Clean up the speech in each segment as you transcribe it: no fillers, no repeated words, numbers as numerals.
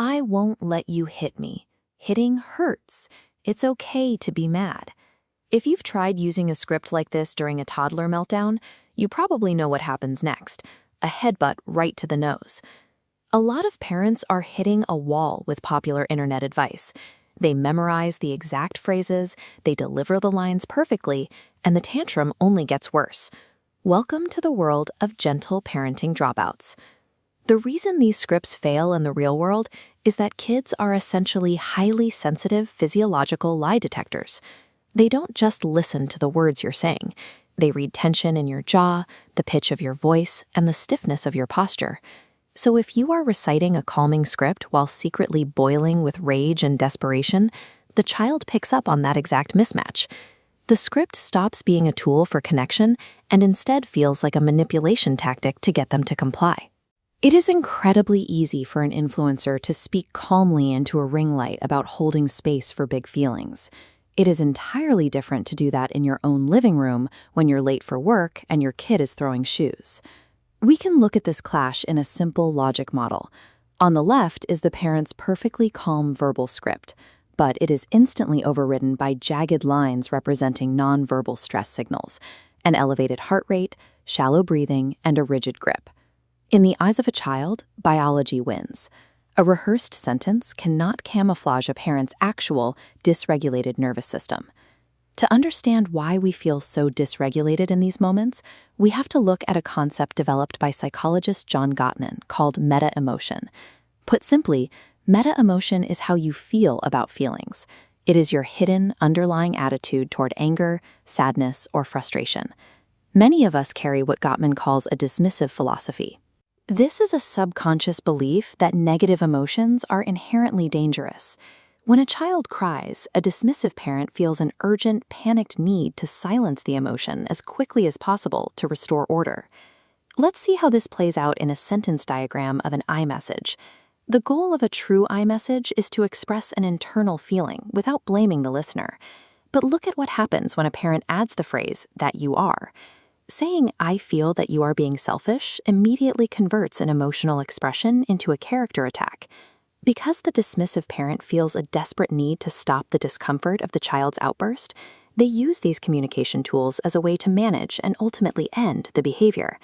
I won't let you hit me. Hitting hurts. It's okay to be mad. If you've tried using a script like this during a toddler meltdown, you probably know what happens next. A headbutt right to the nose. A lot of parents are hitting a wall with popular internet advice. They memorize the exact phrases, they deliver the lines perfectly, and the tantrum only gets worse. Welcome to the world of gentle parenting dropouts. The reason these scripts fail in the real world is that kids are essentially highly sensitive physiological lie detectors. They don't just listen to the words you're saying. They read tension in your jaw, the pitch of your voice, and the stiffness of your posture. So if you are reciting a calming script while secretly boiling with rage and desperation, the child picks up on that exact mismatch. The script stops being a tool for connection and instead feels like a manipulation tactic to get them to comply. It is incredibly easy for an influencer to speak calmly into a ring light about holding space for big feelings. It is entirely different to do that in your own living room when you're late for work and your kid is throwing shoes. We can look at this clash in a simple logic model. On the left is the parent's perfectly calm verbal script, but it is instantly overridden by jagged lines representing nonverbal stress signals, an elevated heart rate, shallow breathing, and a rigid grip. In the eyes of a child, biology wins. A rehearsed sentence cannot camouflage a parent's actual, dysregulated nervous system. To understand why we feel so dysregulated in these moments, we have to look at a concept developed by psychologist John Gottman called meta-emotion. Put simply, meta-emotion is how you feel about feelings. It is your hidden, underlying attitude toward anger, sadness, or frustration. Many of us carry what Gottman calls a dismissive philosophy. This is a subconscious belief that negative emotions are inherently dangerous. When a child cries, a dismissive parent feels an urgent, panicked need to silence the emotion as quickly as possible to restore order. Let's see how this plays out in a sentence diagram of an I message. The goal of a true I message is to express an internal feeling without blaming the listener. But look at what happens when a parent adds the phrase, that you are. Saying, I feel that you are being selfish, immediately converts an emotional expression into a character attack. Because the dismissive parent feels a desperate need to stop the discomfort of the child's outburst, they use these communication tools as a way to manage and ultimately end the behavior.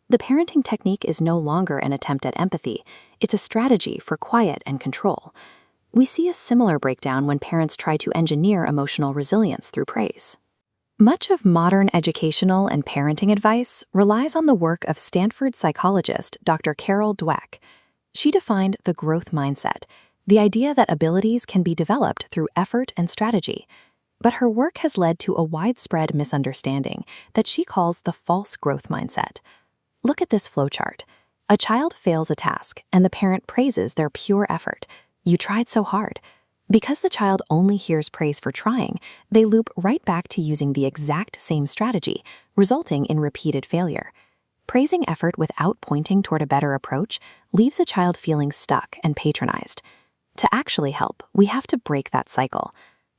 The parenting technique is no longer an attempt at empathy, it's a strategy for quiet and control. We see a similar breakdown when parents try to engineer emotional resilience through praise. Much of modern educational and parenting advice relies on the work of Stanford psychologist Dr. Carol Dweck. She defined the growth mindset, the idea that abilities can be developed through effort and strategy. But her work has led to a widespread misunderstanding that she calls the false growth mindset. Look at this flowchart. A child fails a task, and the parent praises their pure effort. You tried so hard. Because the child only hears praise for trying, they loop right back to using the exact same strategy, resulting in repeated failure. Praising effort without pointing toward a better approach leaves a child feeling stuck and patronized. To actually help, we have to break that cycle.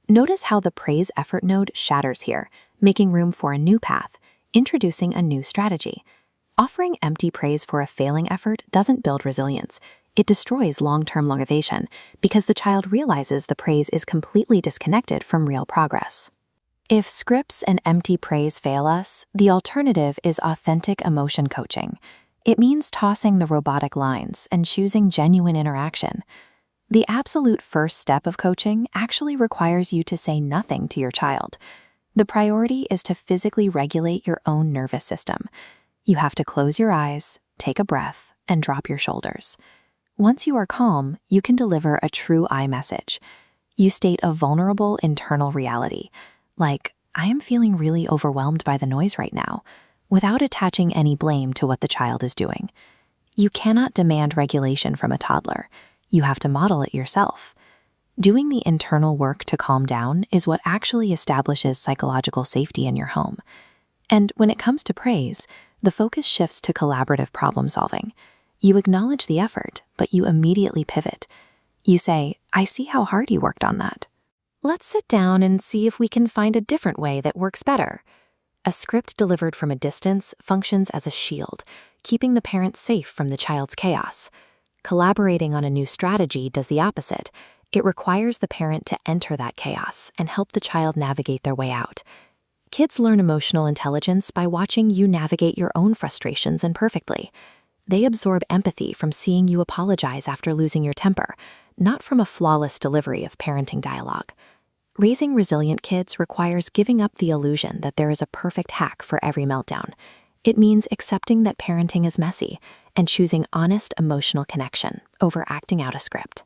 Notice how the praise effort node shatters here, making room for a new path, introducing a new strategy. Offering empty praise for a failing effort doesn't build resilience. It destroys long-term motivation because the child realizes the praise is completely disconnected from real progress. If scripts and empty praise fail us, the alternative is authentic emotion coaching. It means tossing the robotic lines and choosing genuine interaction. The absolute first step of coaching actually requires you to say nothing to your child. The priority is to physically regulate your own nervous system. You have to close your eyes, take a breath, and drop your shoulders. Once you are calm, you can deliver a true I message. You state a vulnerable internal reality, like, I am feeling really overwhelmed by the noise right now, without attaching any blame to what the child is doing. You cannot demand regulation from a toddler. You have to model it yourself. Doing the internal work to calm down is what actually establishes psychological safety in your home. And when it comes to praise, the focus shifts to collaborative problem solving. You acknowledge the effort, but you immediately pivot. You say, I see how hard you worked on that. Let's sit down and see if we can find a different way that works better. A script delivered from a distance functions as a shield, keeping the parent safe from the child's chaos. Collaborating on a new strategy does the opposite. It requires the parent to enter that chaos and help the child navigate their way out. Kids learn emotional intelligence by watching you navigate your own frustrations imperfectly. They absorb empathy from seeing you apologize after losing your temper, not from a flawless delivery of parenting dialogue. Raising resilient kids requires giving up the illusion that there is a perfect hack for every meltdown. It means accepting that parenting is messy and choosing honest emotional connection over acting out a script.